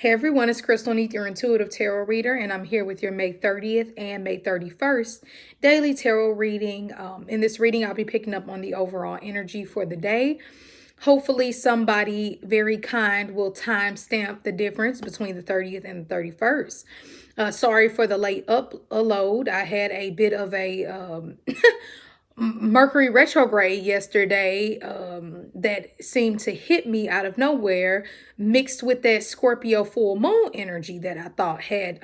Hey everyone, it's Crystal Neath, your intuitive tarot reader, and I'm here with your May 30th and May 31st daily tarot reading. In this reading, I'll be picking up on the overall energy for the day. Hopefully, somebody very kind will timestamp the difference between the 30th and the 31st. Sorry for the late upload. I had a bit of a Mercury retrograde yesterday that seemed to hit me out of nowhere, mixed with that Scorpio full moon energy that I thought had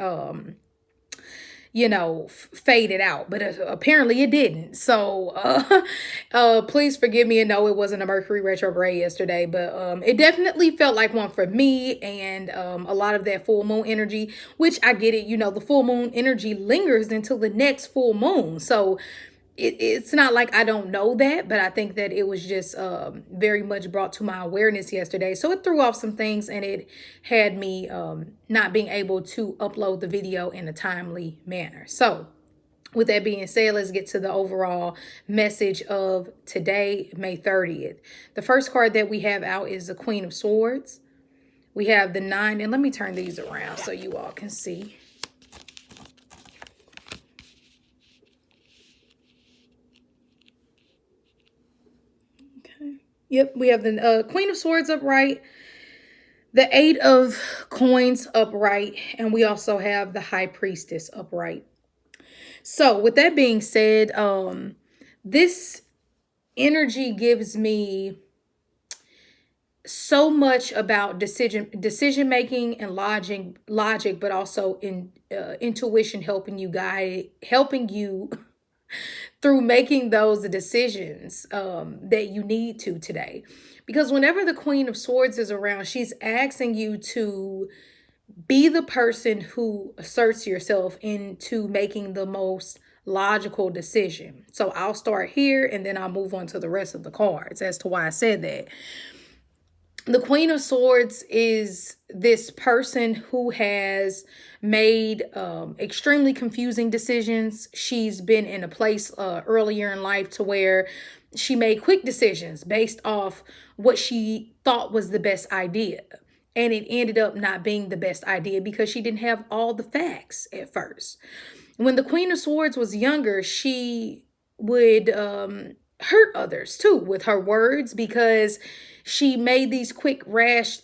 faded out, but apparently it didn't. So please forgive me, and no, it wasn't a Mercury retrograde yesterday, but it definitely felt like one for me, and a lot of that full moon energy, which I get it, the full moon energy lingers until the next full moon. So it's not like I don't know that, but I think that it was just very much brought to my awareness yesterday. So it threw off some things, and it had me not being able to upload the video in a timely manner. So with that being said, let's get to the overall message of today, May 30th. The first card that we have out is the Queen of Swords. We have the 9, and let me turn these around so you all can see. Yep, we have the Queen of Swords upright, the 8 of Coins upright, and we also have the High Priestess upright. So with that being said, this energy gives me so much about decision making and logic, but also in intuition, helping you through making those decisions that you need to today. Because whenever the Queen of Swords is around, she's asking you to be the person who asserts yourself into making the most logical decision. So I'll start here and then I'll move on to the rest of the cards as to why I said that. The Queen of Swords is this person who has made extremely confusing decisions. She's been in a place earlier in life to where she made quick decisions based off what she thought was the best idea. And it ended up not being the best idea because she didn't have all the facts at first. When the Queen of Swords was younger, she would hurt others too with her words because she made these quick, rash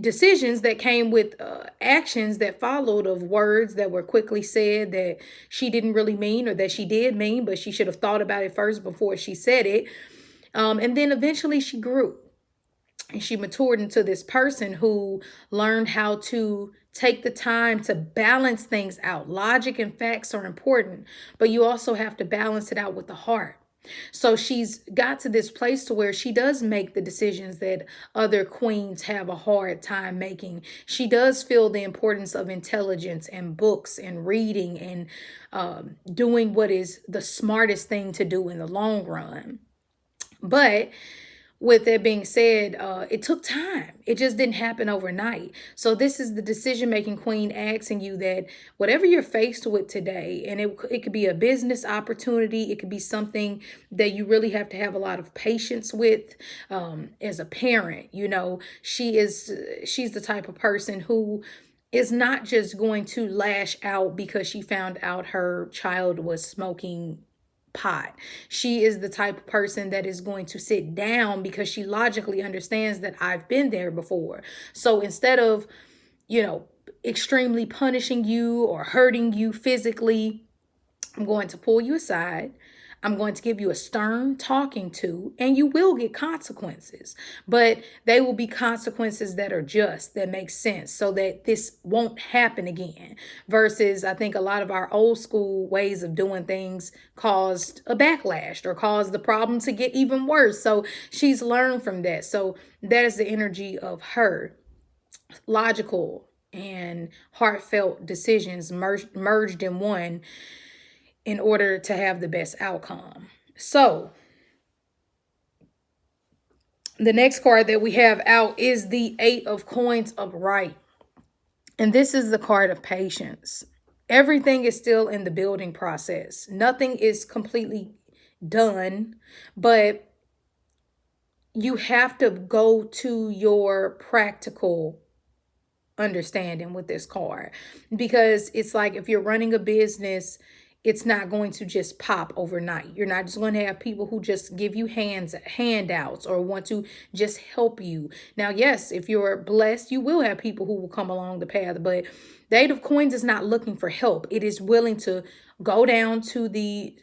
decisions that came with actions that followed of words that were quickly said that she didn't really mean, or that she did mean, but she should have thought about it first before she said it. And then eventually she grew and she matured into this person who learned how to take the time to balance things out. Logic and facts are important, but you also have to balance it out with the heart. So she's got to this place to where she does make the decisions that other queens have a hard time making. She does feel the importance of intelligence and books and reading and doing what is the smartest thing to do in the long run. But with that being said, it took time. It just didn't happen overnight. So this is the decision-making queen asking you that whatever you're faced with today, and it could be a business opportunity, it could be something that you really have to have a lot of patience with as a parent. She's the type of person who is not just going to lash out because she found out her child was smoking pot. She is the type of person that is going to sit down because she logically understands that I've been there before. So instead of, extremely punishing you or hurting you physically, I'm going to pull you aside. I'm going to give you a stern talking to, and you will get consequences, but they will be consequences that are just, that make sense, so that this won't happen again. Versus, I think a lot of our old school ways of doing things caused a backlash or caused the problem to get even worse. So she's learned from that. So that is the energy of her. Logical and heartfelt decisions merged in one in order to have the best outcome. So the next card that we have out is the 8 of Coins upright. And this is the card of patience. Everything is still in the building process. Nothing is completely done, but you have to go to your practical understanding with this card, because it's like if you're running a business, it's not going to just pop overnight. You're not just going to have people who just give you handouts or want to just help you. Now, yes, if you're blessed, you will have people who will come along the path, but the Eight of Coins is not looking for help. It is willing to go down to the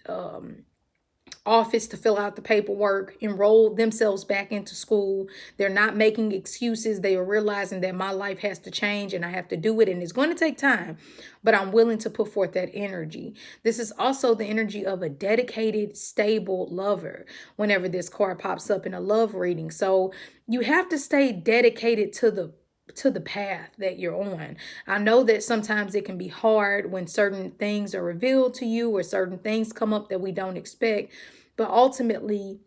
office to fill out the paperwork, enroll themselves back into school. They're not making excuses. They are realizing that my life has to change and I have to do it, and it's going to take time, but I'm willing to put forth that energy. This is also the energy of a dedicated, stable lover whenever this card pops up in a love reading. So you have to stay dedicated to the path that you're on. I know that sometimes it can be hard when certain things are revealed to you or certain things come up that we don't expect, but ultimately,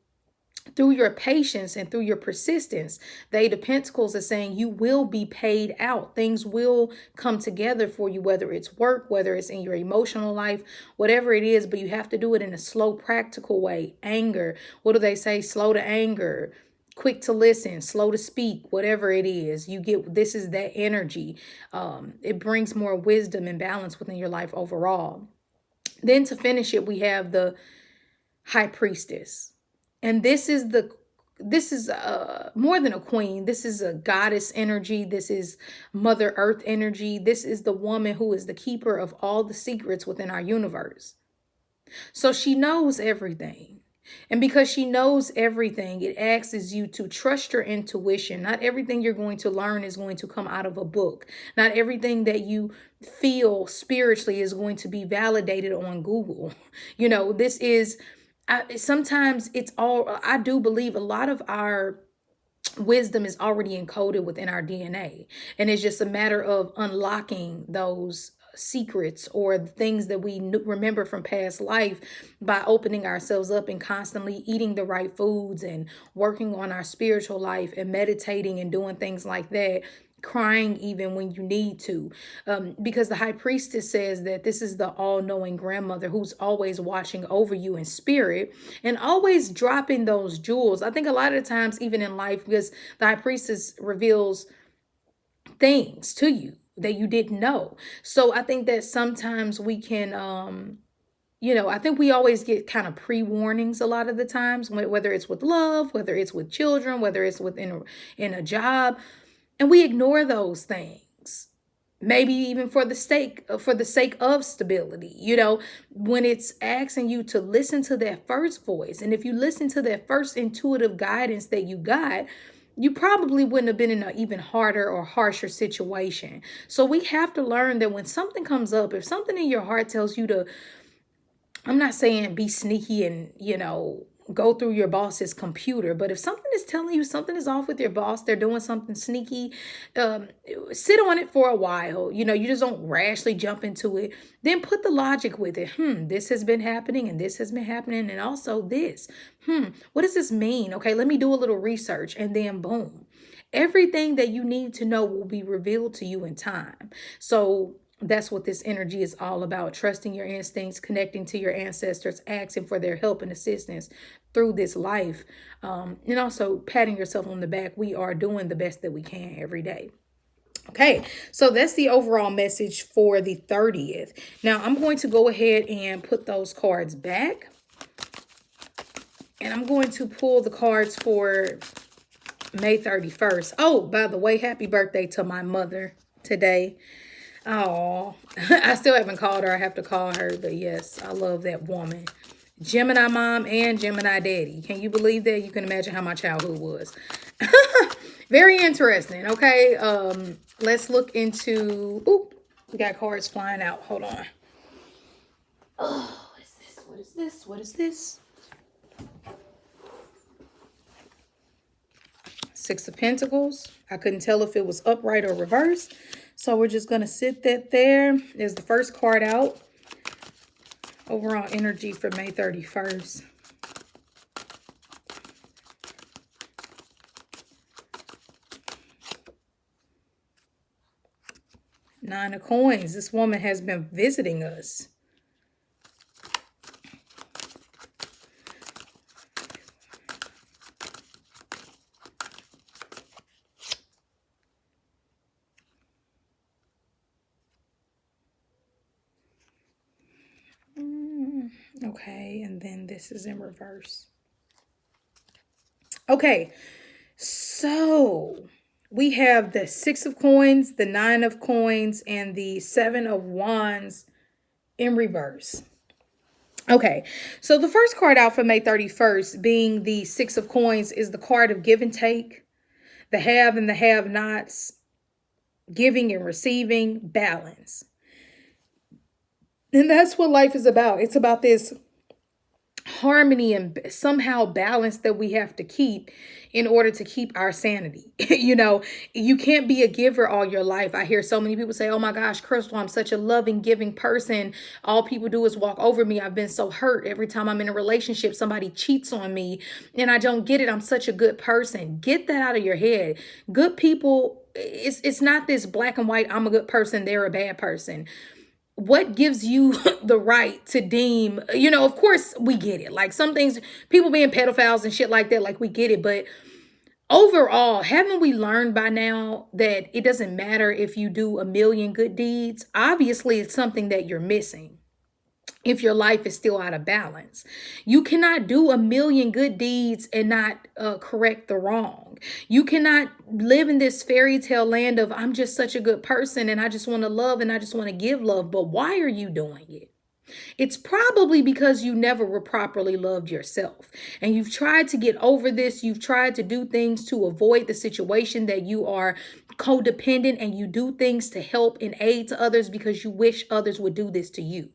through your patience and through your persistence, the Eight of Pentacles is saying you will be paid out. Things will come together for you, whether it's work, whether it's in your emotional life, whatever it is, but you have to do it in a slow, practical way. Anger, what do they say? Slow to anger, quick to listen, slow to speak, whatever it is. You get, this is that energy. It brings more wisdom and balance within your life overall. Then to finish it, we have the High Priestess. And this is more than a queen. This is a goddess energy. This is Mother Earth energy. This is the woman who is the keeper of all the secrets within our universe. So she knows everything. And because she knows everything, it asks you to trust your intuition. Not everything you're going to learn is going to come out of a book. Not everything that you feel spiritually is going to be validated on Google. You know, this is, sometimes it's all, I do believe a lot of our wisdom is already encoded within our DNA. And it's just a matter of unlocking those secrets or the things that we remember from past life by opening ourselves up and constantly eating the right foods and working on our spiritual life and meditating and doing things like that, crying even when you need to, because the High Priestess says that this is the all-knowing grandmother who's always watching over you in spirit and always dropping those jewels. I think a lot of the times, even in life, because the High Priestess reveals things to you that you didn't know. So I think that sometimes we can I think we always get kind of pre-warnings a lot of the times, whether it's with love, whether it's with children, whether it's within in a job, and we ignore those things. Maybe even for the sake of stability, when it's asking you to listen to that first voice. And if you listen to that first intuitive guidance that you got, you probably wouldn't have been in an even harder or harsher situation. So we have to learn that when something comes up, if something in your heart tells you to, I'm not saying be sneaky and, go through your boss's computer, but if something is telling you something is off with your boss, they're doing something sneaky, sit on it for a while. You just don't rashly jump into it. Then put the logic with it. This has been happening and this has been happening. And also this, what does this mean? Okay, let me do a little research, and then boom. Everything that you need to know will be revealed to you in time. So that's what this energy is all about. Trusting your instincts, connecting to your ancestors, asking for their help and assistance through this life. And also patting yourself on the back. We are doing the best that we can every day. Okay, so that's the overall message for the 30th. Now I'm going to go ahead and put those cards back. And I'm going to pull the cards for May 31st. Oh, by the way, happy birthday to my mother today. Oh, I still haven't called her. I have to call her. But yes, I love that woman. Gemini mom and Gemini daddy. Can you believe that? You can imagine how my childhood was. Very interesting. Okay. Let's look into, oop, we got cards flying out. Hold on. Oh, what is this? What is this? What is this? Six of Pentacles. I couldn't tell if it was upright or reversed. So we're just going to sit that there. There's the first card out. Overall energy for May 31st. Nine of Coins. This woman has been visiting us. Okay, and then this is in reverse. Okay, so we have the 6 of coins, the 9 of coins, and the 7 of wands in reverse. Okay, so the first card out for May 31st, being the 6 of coins, is the card of give and take, the have and the have nots, giving and receiving, balance. And that's what life is about. It's about this harmony and somehow balance that we have to keep in order to keep our sanity. You can't be a giver all your life. I hear so many people say, oh my gosh, Crystal, I'm such a loving, giving person. All people do is walk over me. I've been so hurt every time I'm in a relationship. Somebody cheats on me and I don't get it. I'm such a good person. Get that out of your head. Good people, it's not this black and white, I'm a good person, they're a bad person. What gives you the right to deem, of course we get it. Like some things, people being pedophiles and shit like that, like we get it. But overall, haven't we learned by now that it doesn't matter if you do a million good deeds? Obviously, it's something that you're missing if your life is still out of balance. You cannot do a million good deeds and not correct the wrong. You cannot live in this fairy tale land of I'm just such a good person and I just want to love and I just want to give love. But why are you doing it? It's probably because you never were properly loved yourself. And you've tried to get over this. You've tried to do things to avoid the situation that you are codependent, and you do things to help and aid to others because you wish others would do this to you.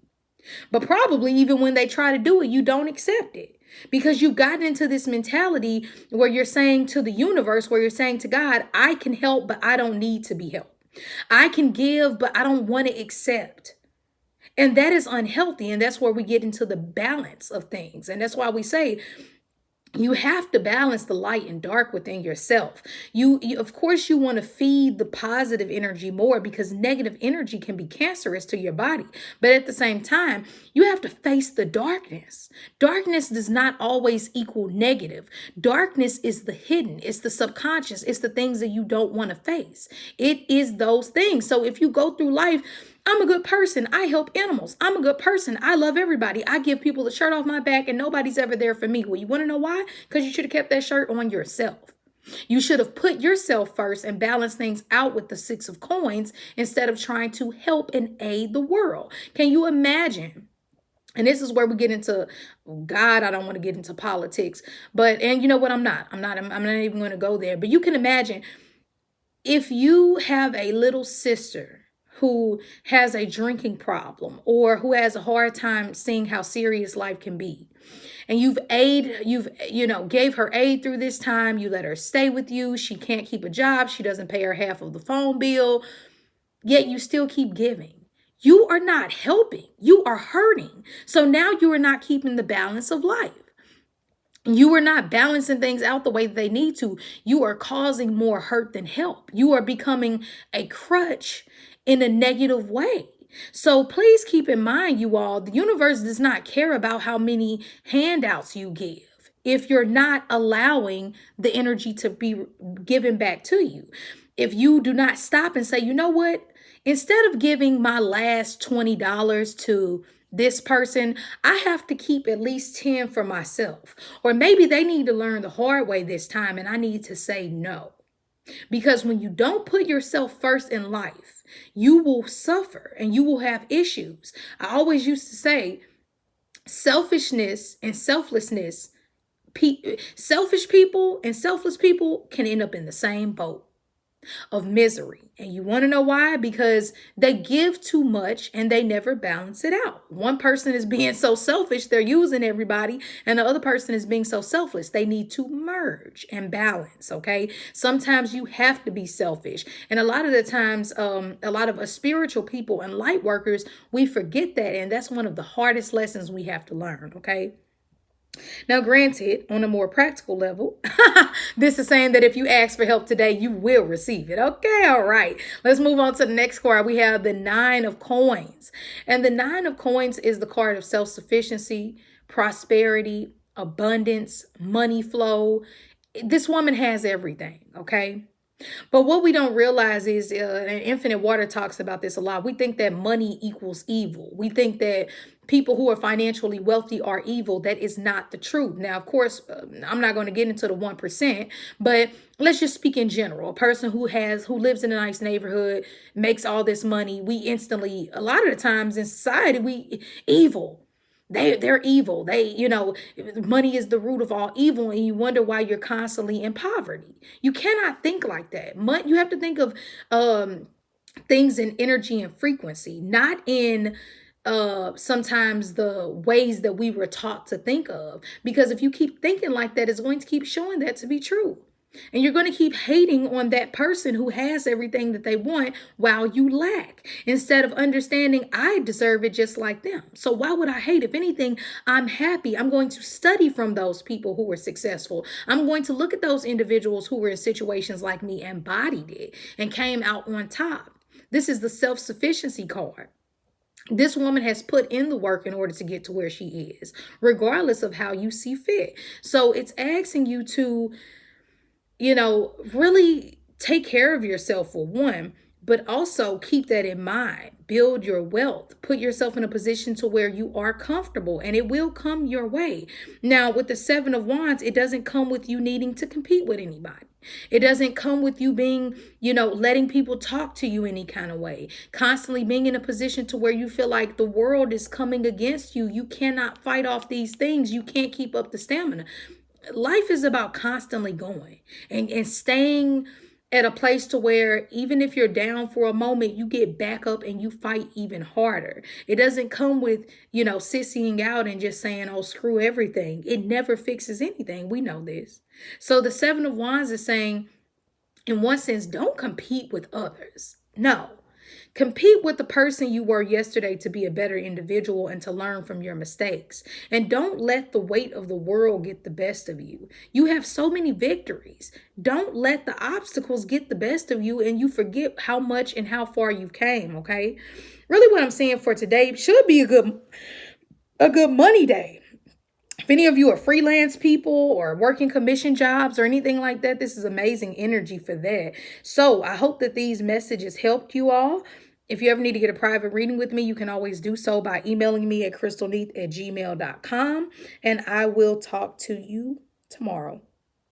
But probably even when they try to do it, you don't accept it because you've gotten into this mentality where you're saying to the universe, where you're saying to God, I can help, but I don't need to be helped. I can give, but I don't want to accept. And that is unhealthy. And that's where we get into the balance of things. And that's why we say, you have to balance the light and dark within yourself. You of course, you want to feed the positive energy more because negative energy can be cancerous to your body. But at the same time, you have to face the darkness. Darkness does not always equal negative. Darkness is the hidden, it's the subconscious, it's the things that you don't want to face. It is those things. So if you go through life, I'm a good person, I help animals, I'm a good person, I love everybody, I give people the shirt off my back and nobody's ever there for me. Well, you want to know why? Because you should have kept that shirt on yourself. You should have put yourself first and balanced things out with the 6 of coins instead of trying to help and aid the world. Can you imagine? And this is where we get into God. I don't want to get into politics, and you know what? I'm not even going to go there. But you can imagine if you have a little sister who has a drinking problem or who has a hard time seeing how serious life can be. And you've gave her aid through this time. You let her stay with you. She can't keep a job. She doesn't pay her half of the phone bill. Yet you still keep giving. You are not helping. You are hurting. So now you are not keeping the balance of life. You are not balancing things out the way that they need to. You are causing more hurt than help. You are becoming a crutch in a negative way. So please keep in mind, you all, the universe does not care about how many handouts you give if you're not allowing the energy to be given back to you. If you do not stop and say, you know what, instead of giving my last $20 to this person, I have to keep at least 10 for myself. Or maybe they need to learn the hard way this time and I need to say no. Because when you don't put yourself first in life, you will suffer and you will have issues. I always used to say selfishness and selflessness, selfish people and selfless people can end up in the same boat of misery. And you want to know why? Because they give too much and they never balance it out. One person is being so selfish, they're using everybody, and the other person is being so selfless. They need to merge and balance, okay? Sometimes you have to be selfish. And a lot of the times, a lot of us spiritual people and light workers, we forget that. And that's one of the hardest lessons we have to learn, okay? Now, granted, on a more practical level, this is saying that if you ask for help today, you will receive it. Okay, all right. Let's move on to the next card. We have the 9 of coins. And the 9 of coins is the card of self-sufficiency, prosperity, abundance, money flow. This woman has everything, okay? But what we don't realize is, and Infinite Water talks about this a lot. We think that money equals evil. We think that people who are financially wealthy are evil. That is not the truth. Now, of course, I'm not going to get into the 1%, but let's just speak in general. A person who lives in a nice neighborhood, makes all this money, we instantly, a lot of the times in society, we evil. They're evil. Money is the root of all evil, and you wonder why you're constantly in poverty. You cannot think like that. You have to think of um things in energy and frequency, not in sometimes the ways that we were taught to think of. Because if you keep thinking like that, it's going to keep showing that to be true. And you're going to keep hating on that person who has everything that they want while you lack, instead of understanding I deserve it just like them. So why would I hate? If anything, I'm happy. I'm going to study from those people who were successful. I'm going to look at those individuals who were in situations like me and bodied it and came out on top. This is the self-sufficiency card. This woman has put in the work in order to get to where she is, regardless of how you see fit. So it's asking you to, really take care of yourself for one, but also keep that in mind. Build your wealth. Put yourself in a position to where you are comfortable, and it will come your way. Now, with the Seven of Wands, it doesn't come with you needing to compete with anybody. It doesn't come with you being, letting people talk to you any kind of way. Constantly being in a position to where you feel like the world is coming against you. You cannot fight off these things. You can't keep up the stamina. Life is about constantly going and staying at a place to where even if you're down for a moment, you get back up and you fight even harder. It doesn't come with, sissying out and just saying, oh, screw everything. It never fixes anything. We know this. So the Seven of Wands is saying, in one sense, don't compete with others. No. Compete with the person you were yesterday to be a better individual and to learn from your mistakes. And don't let the weight of the world get the best of you. You have so many victories. Don't let the obstacles get the best of you and you forget how much and how far you came, okay? Really what I'm saying for today should be a good money day. If any of you are freelance people or working commission jobs or anything like that, this is amazing energy for that. So I hope that these messages helped you all. If you ever need to get a private reading with me, you can always do so by emailing me at crystalneath@gmail.com. And I will talk to you tomorrow.